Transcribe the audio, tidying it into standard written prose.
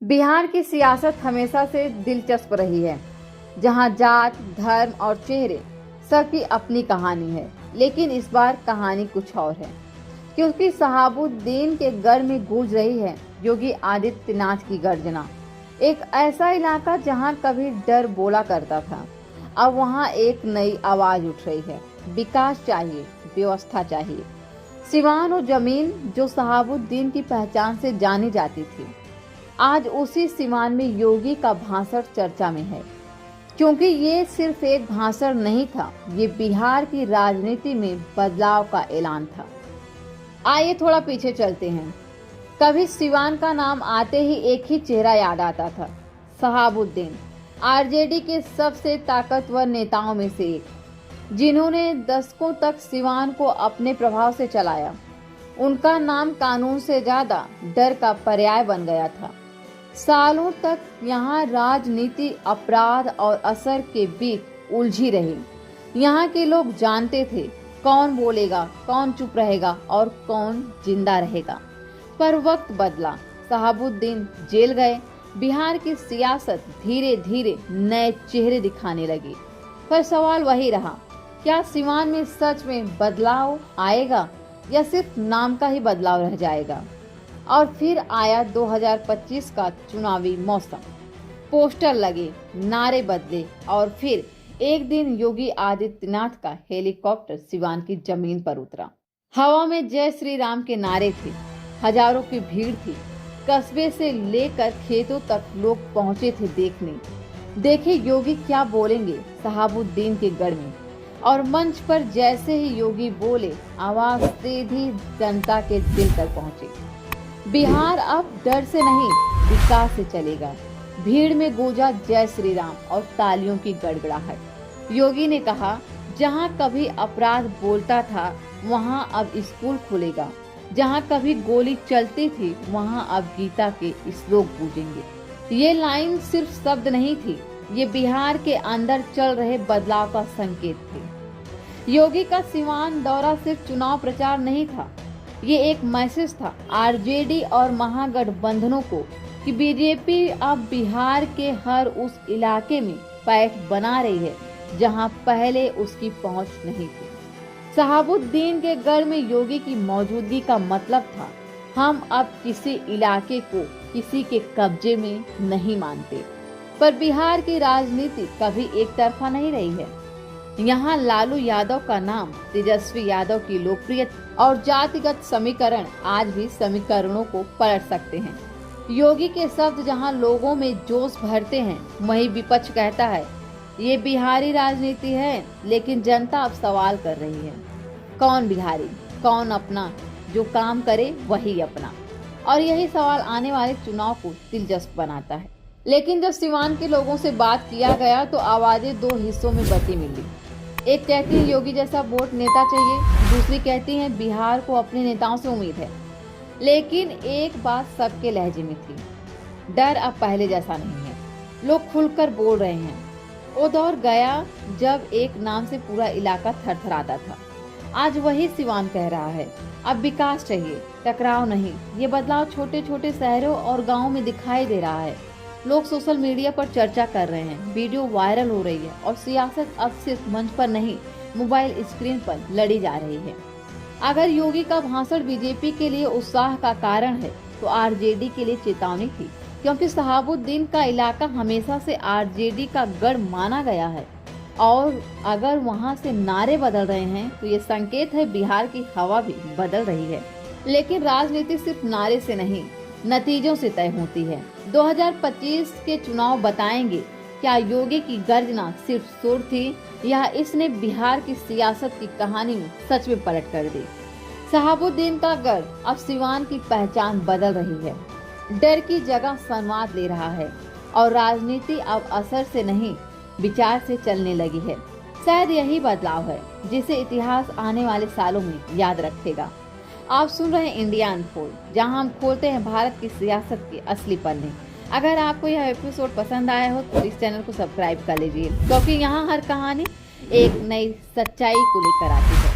बिहार की सियासत हमेशा से दिलचस्प रही है, जहां जात, धर्म और चेहरे सबकी अपनी कहानी है। लेकिन इस बार कहानी कुछ और है, क्योंकि शहाबुद्दीन के गढ़ में गूंज रही है योगी आदित्यनाथ की गर्जना। एक ऐसा इलाका जहां कभी डर बोला करता था, अब वहां एक नई आवाज उठ रही है। विकास चाहिए, व्यवस्था चाहिए। सिवान और जमीन जो शहाबुद्दीन की पहचान से जानी जाती थी, आज उसी सिवान में योगी का भाषण चर्चा में है। क्योंकि ये सिर्फ एक भाषण नहीं था, ये बिहार की राजनीति में बदलाव का ऐलान था। आइए थोड़ा पीछे चलते हैं। कभी सिवान का नाम आते ही एक ही चेहरा याद आता था, शहाबुद्दीन, आरजेडी के सबसे ताकतवर नेताओं में से एक, जिन्होंने दशकों तक सिवान को अपने प्रभाव से चलाया। उनका नाम कानून से ज्यादा डर का पर्याय बन गया था। सालों तक यहाँ राजनीति अपराध और असर के बीच उलझी रही। यहाँ के लोग जानते थे कौन बोलेगा, कौन चुप रहेगा और कौन जिंदा रहेगा। पर वक्त बदला, शहाबुद्दीन जेल गए। बिहार की सियासत धीरे धीरे नए चेहरे दिखाने लगी। पर सवाल वही रहा, क्या सिवान में सच में बदलाव आएगा या सिर्फ नाम का ही बदलाव रह जाएगा? और फिर आया 2025 का चुनावी मौसम। पोस्टर लगे, नारे बदले और फिर एक दिन योगी आदित्यनाथ का हेलीकॉप्टर सिवान की जमीन पर उतरा। हवा में जय श्री राम के नारे थे, हजारों की भीड़ थी। कस्बे से लेकर खेतों तक लोग पहुंचे थे देखने। देखे योगी क्या बोलेंगे शहाबुद्दीन के गढ़ में। और मंच पर जैसे ही योगी बोले, आवाज सीधी जनता के दिल तक पहुंची। बिहार अब डर से नहीं, विकास से चलेगा। भीड़ में गूंजा जय श्री राम और तालियों की गड़गड़ाहट। योगी ने कहा, जहां कभी अपराध बोलता था, वहां अब स्कूल खुलेगा। जहां कभी गोली चलती थी, वहां अब गीता के श्लोक गूंजेंगे। ये लाइन सिर्फ शब्द नहीं थी, ये बिहार के अंदर चल रहे बदलाव का संकेत थे। योगी का सिवान दौरा सिर्फ चुनाव प्रचार नहीं था, ये एक मैसेज था आरजेडी और महागठबंधनों को कि बीजेपी अब बिहार के हर उस इलाके में पैठ बना रही है जहां पहले उसकी पहुंच नहीं थी। शहाबुद्दीन के गढ़ में योगी की मौजूदगी का मतलब था, हम अब किसी इलाके को किसी के कब्जे में नहीं मानते। पर बिहार की राजनीति कभी एक तरफा नहीं रही है। यहाँ लालू यादव का नाम, तेजस्वी यादव की लोकप्रियता और जातिगत समीकरण आज भी समीकरणों को पलट सकते हैं। योगी के शब्द जहाँ लोगों में जोश भरते हैं, वहीं विपक्ष कहता है ये बिहारी राजनीति है। लेकिन जनता अब सवाल कर रही है, कौन बिहारी, कौन अपना? जो काम करे वही अपना। और यही सवाल आने वाले चुनाव को दिलचस्प बनाता है। लेकिन जब सिवान के लोगों से बात किया गया तो आवाजें दो हिस्सों में बटी मिली। एक कहती है योगी जैसा वोट नेता चाहिए, दूसरी कहती है बिहार को अपने नेताओं से उम्मीद है। लेकिन एक बात सबके लहजे में थी, डर अब पहले जैसा नहीं है। लोग खुलकर बोल रहे हैं। वो दौर गया जब एक नाम से पूरा इलाका थरथराता था। आज वही सिवान कह रहा है, अब विकास चाहिए, टकराव नहीं। ये बदलाव छोटे छोटे शहरों और गाँवों में दिखाई दे रहा है। लोग सोशल मीडिया पर चर्चा कर रहे हैं, वीडियो वायरल हो रही है और सियासत अब सिर्फ मंच पर नहीं, मोबाइल स्क्रीन पर लड़ी जा रही है। अगर योगी का भाषण बीजेपी के लिए उत्साह का कारण है, तो आरजेडी के लिए चेतावनी थी। क्योंकि शहाबुद्दीन का इलाका हमेशा से आरजेडी का गढ़ माना गया है। और अगर वहां से नारे बदल रहे हैं, तो ये संकेत है बिहार की हवा भी बदल रही है। लेकिन राजनीति सिर्फ नारे से नहीं, नतीजों से तय होती है। 2025 के चुनाव बताएंगे, क्या योगी की गर्जना सिर्फ सुर थी या इसने बिहार की सियासत की कहानी में सच में पलट कर दी। शहाबुद्दीन का गढ़ अब सिवान की पहचान बदल रही है, डर की जगह संवाद ले रहा है और राजनीति अब असर से नहीं, विचार से चलने लगी है। शायद यही बदलाव है जिसे इतिहास आने वाले सालों में याद रखेगा। आप सुन रहे हैं इंडिया अनफोल्ड, जहां हम खोलते हैं भारत की सियासत के असली पन्ने। अगर आपको यह एपिसोड पसंद आया हो तो इस चैनल को सब्सक्राइब कर लीजिए, क्योंकि यहाँ हर कहानी एक नई सच्चाई को लेकर आती है।